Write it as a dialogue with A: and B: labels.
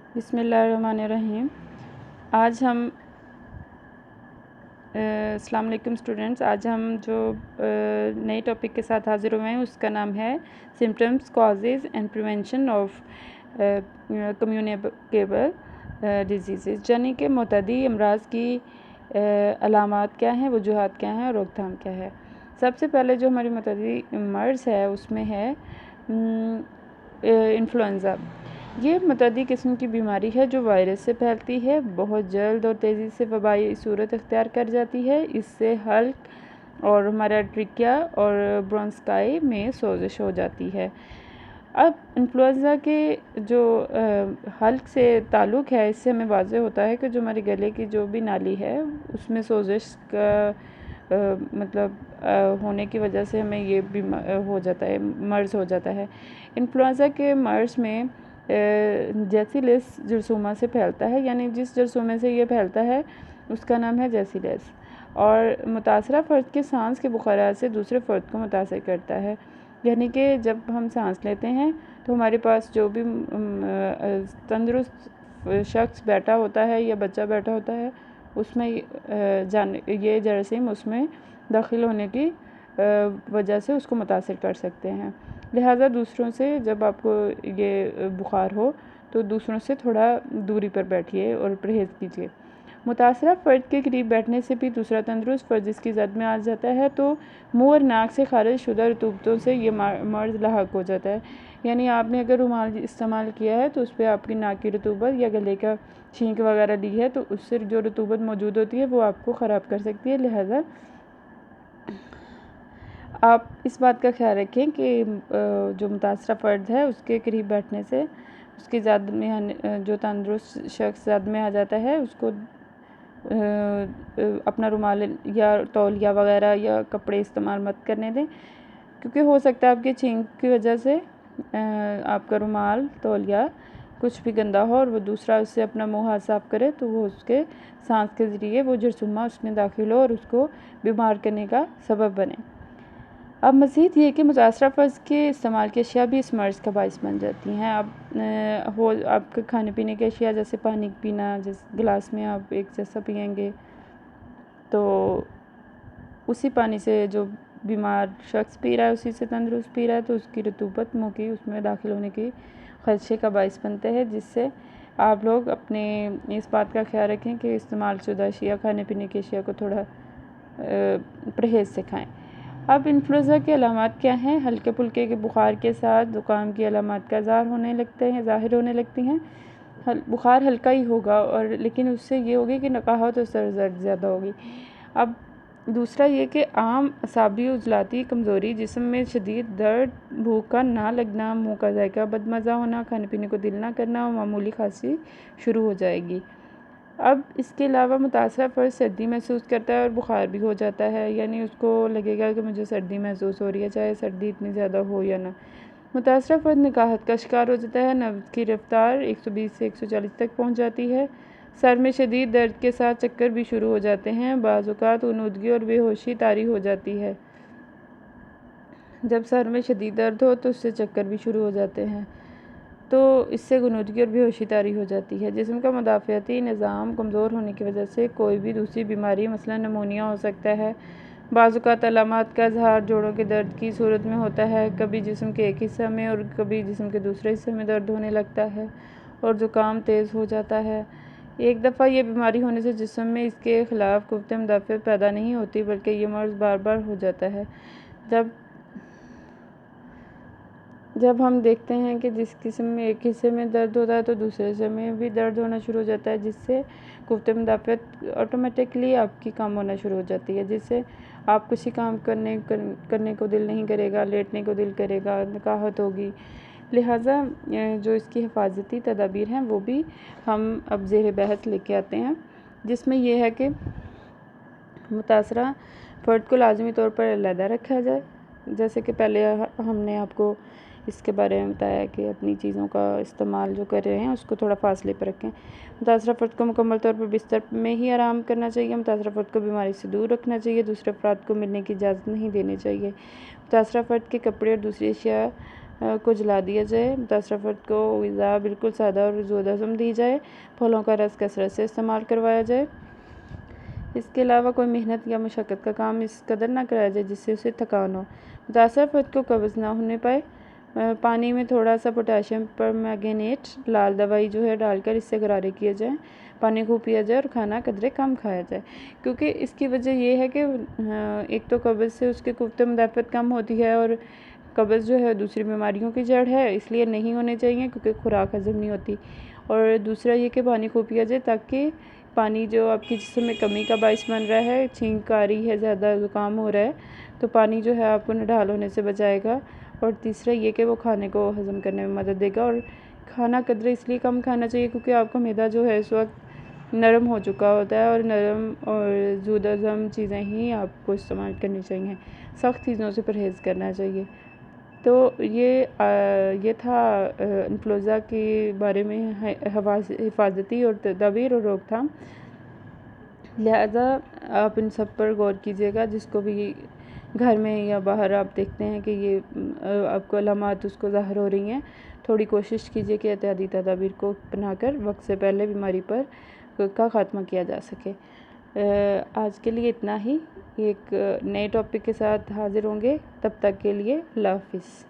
A: बिस्मिल्लाहिर्रहमानिर्रहीम। आज हम अस्सलाम वालेकुम स्टूडेंट्स। आज हम जो नए टॉपिक के साथ हाज़िर हुए हैं उसका नाम है symptoms, causes and prevention of communicable disease, यानी कि मुतअद्दी अमराज की अलामात क्या हैं, वजूहात क्या हैं और रोकथाम क्या है। सबसे पहले जो हमारी मुतअद्दी मर्ज़ है उसमें है इन्फ्लुएंज़ा। ये मुतअद्दी किस्म की बीमारी है जो वायरस से फैलती है, बहुत जल्द और तेज़ी से वबाई सूरत अख्तियार कर जाती है। इससे हल्क और हमारा ट्रिकिया और ब्रोंकाई में सोजिश हो जाती है। अब इन्फ्लुएंज़ा के जो हल्क से ताल्लुक़ है, इससे हमें वाज़ेह होता है कि जो हमारे गले की जो भी नाली है उसमें सोजिश का होने की वजह से हमें ये हो जाता है, मर्ज़ हो जाता है। इन्फ्लुएंज़ा के मर्ज़ में जैसिलस जरसूमा से फैलता है, यानी जिस जरसूमे से ये फैलता है उसका नाम है जैसिलस, और मुतासरा फ़र्द के सांस के बुखारात से दूसरे फ़र्द को मुतासर करता है। यानी कि जब हम सांस लेते हैं तो हमारे पास जो भी तंदुरुस्त शख्स बैठा होता है या बच्चा बैठा होता है उसमें ये जरासीम उसमें दाखिल होने की वजह से उसको मुतासर कर सकते हैं। लिहाजा दूसरों से जब आपको ये बुखार हो तो दूसरों से थोड़ा दूरी पर बैठिए और परहेज़ कीजिए। मुतासरा फ़र्द के करीब बैठने से भी दूसरा तंदुरुस्त फ़र्द जिसकी ज़द में आ जाता है तो मुँह और नाक से खारिज शुदा रतूबतों से ये मर्ज़ लाहक हो जाता है। यानी आपने अगर रुमाल इस्तेमाल किया है तो उस पर आपकी नाक की रतूबत या गले का छींक वगैरह ली है तो उससे जो रतूबत मौजूद होती है वो आपको ख़राब कर सकती है। लिहाजा आप इस बात का ख्याल रखें कि जो मुतासरा फ़र्द है उसके करीब बैठने से उसकी ज़द में जो तंदुरुस्त शख्स ज़द में आ जाता है उसको अपना रुमाल या तौलिया वगैरह या कपड़े इस्तेमाल मत करने दें, क्योंकि हो सकता है आपके छींक की वजह से आपका रुमाल तौलिया कुछ भी गंदा हो और वो दूसरा उससे अपना मुँह हाथ साफ़ करे तो वो उसके सांस के ज़रिए वो जरसूमा उसमें दाखिल हो और उसको बीमार करने का सबब बने। अब मज़ीद ये कि मुतासरा फ़र्द के इस्तेमाल की अशिया भी इस मर्ज़ का बाइस बन जाती हैं। अब आपके खाने पीने की अशिया जैसे पानी पीना, जिस गिलास में आप एक जैसा पिएंगे तो उसी पानी से जो बीमार शख्स पी रहा है उसी से तंदुरुस्त पी रहा है तो उसकी रतूबत मुँह की उसमें दाखिल होने की ख़दशे का बाइस बनता है, जिससे आप लोग अपने इस बात का ख्याल रखें कि इस्तेमाल शुदा अशिया, खाने पीने की अशिया को थोड़ा परहेज़ से खाएँ। अब इन्फ्लुएंज़ा की अलामात क्या हैं? हल्के फुल्के के बुखार के साथ ज़ुकाम की अलामात का ज़ाहिर होने लगती हैं। बुखार हल्का ही होगा और लेकिन उससे ये होगी कि नकाहत और सर दर्द ज़्यादा होगी। अब दूसरा ये कि आम असाबी उजलाती कमज़ोरी, जिस्म में शदीद दर्द, भूख का ना लगना, मुँह का जायका बदमज़ा होना, खाने पीने को दिल ना करना और मामूली खांसी शुरू हो जाएगी। अब इसके अलावा मुतासरा फ़र्द सर्दी महसूस करता है और बुखार भी हो जाता है, यानी उसको लगेगा कि मुझे सर्दी महसूस हो रही है, चाहे सर्दी इतनी ज़्यादा हो या ना। मुतासरा फ़र्द निकाहत का शिकार हो जाता है, नब्ज़ की रफ्तार 120 से 140 तक पहुँच जाती है, सर में शदीद दर्द के साथ चक्कर भी शुरू हो जाते हैं, बाज़ औक़ात ऊनुदगी और बेहोशी तारी हो जाती है। जब सर में शदीद दर्द हो तो उससे चक्कर भी शुरू हो जाते हैं, तो इससे गुनूदगी और बेहोशी तारी हो जाती है। जिस्म का मुदाफ़ियाती निज़ाम कमज़ोर होने की वजह से कोई भी दूसरी बीमारी मसलन निमोनिया हो सकता है। बाज़ औक़ात अलामात का इज़हार जोड़ों के दर्द की सूरत में होता है, कभी जिस्म के एक हिस्से में और कभी जिस्म के दूसरे हिस्से में दर्द होने लगता है और ज़ुकाम तेज़ हो जाता है। एक दफ़ा ये बीमारी होने से जिस्म में इसके ख़िलाफ़ क़ुव्वत मुदाफ़अत पैदा नहीं होती, बल्कि ये मर्ज़ बार बार हो जाता है। जब हम देखते हैं कि जिस किस्म में एक हिस्से में दर्द होता है तो दूसरे हिस्से में भी दर्द होना शुरू हो जाता है, जिससे क़ुव्वत मुदाफ़अत ऑटोमेटिकली आपकी कम होना शुरू हो जाती है, जिससे आप किसी काम करने को दिल नहीं करेगा, लेटने को दिल करेगा, नकाहत होगी। लिहाजा जो इसकी हिफाजती तदाबीर हैं वो भी हम अब ज़ेर बहस लेके आते हैं, जिसमें यह है कि मुतासरा फ़र्द को लाज़मी तौर पर अलहदा रखा जाए। जैसे कि पहले हमने आपको इसके बारे में बताया कि अपनी चीज़ों का इस्तेमाल जो कर रहे हैं उसको थोड़ा फ़ासले पर रखें। मुतासरा फ़र्द को मुकम्मल तौर पर बिस्तर में ही आराम करना चाहिए। मुतासरा फ़र्द को बीमारी से दूर रखना चाहिए, दूसरे अफ़राद को मिलने की इजाज़त नहीं देनी चाहिए। मुतासरा फ़र्द के कपड़े और दूसरी अशिया को जला दिया जाए। मुतासरा फ़र्द को ग़िज़ा बिल्कुल सादा और ज़ूद हज़म दी जाए। फलों का रस कसरत से इस्तेमाल करवाया जाए। इसके अलावा कोई मेहनत या मशक्क़त का काम इस कदर ना कराया जाए जिससे उसे थकान हो। मुतासरा फ़र्द को कब्ज़ ना होने पाए। पानी में थोड़ा सा पोटेशियम परमैंगनेट लाल दवाई जो है डालकर इससे गरारे किए जाएँ। पानी खूब पिया जाए और खाना कदरे कम खाया जाए, क्योंकि इसकी वजह ये है कि एक तो कब्ज़ से उसकी क़ुव्वत मुदाफ़अत कम होती है और कब्ज़ जो है दूसरी बीमारियों की जड़ है, इसलिए नहीं होने चाहिए क्योंकि खुराक हज़म नहीं होती। और दूसरा ये कि पानी खूब पिया जाए ताकि पानी जो आपके जिस्म में कमी का बाइस बन रहा है, छींक आ रही है, ज़्यादा ज़ुकाम हो रहा है, तो पानी जो है आपको नढाल होने से बचाएगा। और तीसरा ये कि वो खाने को हज़म करने में मदद देगा। और खाना कदरे इसलिए कम खाना चाहिए क्योंकि आपका मैदा जो है इस वक्त नरम हो चुका होता है और नरम और ज़ूद हज़म चीज़ें ही आपको इस्तेमाल करनी चाहिए। सख्त चीज़ों से परहेज़ करना चाहिए। तो ये था इन्फ्लुएंज़ा के बारे में हिफाजती और तदाबीर और रोकथाम। लिहाजा आप इन सब पर गौर कीजिएगा। जिसको भी घर में या बाहर आप देखते हैं कि ये आपको अलामात उसको ज़ाहिर हो रही हैं, थोड़ी कोशिश कीजिए कि एहतियाती तदाबीर को अपनाकर वक्त से पहले बीमारी का ख़ात्मा किया जा सके। आज के लिए इतना ही। एक नए टॉपिक के साथ हाज़िर होंगे। तब तक के लिए अल्लाह हाफ़िज़।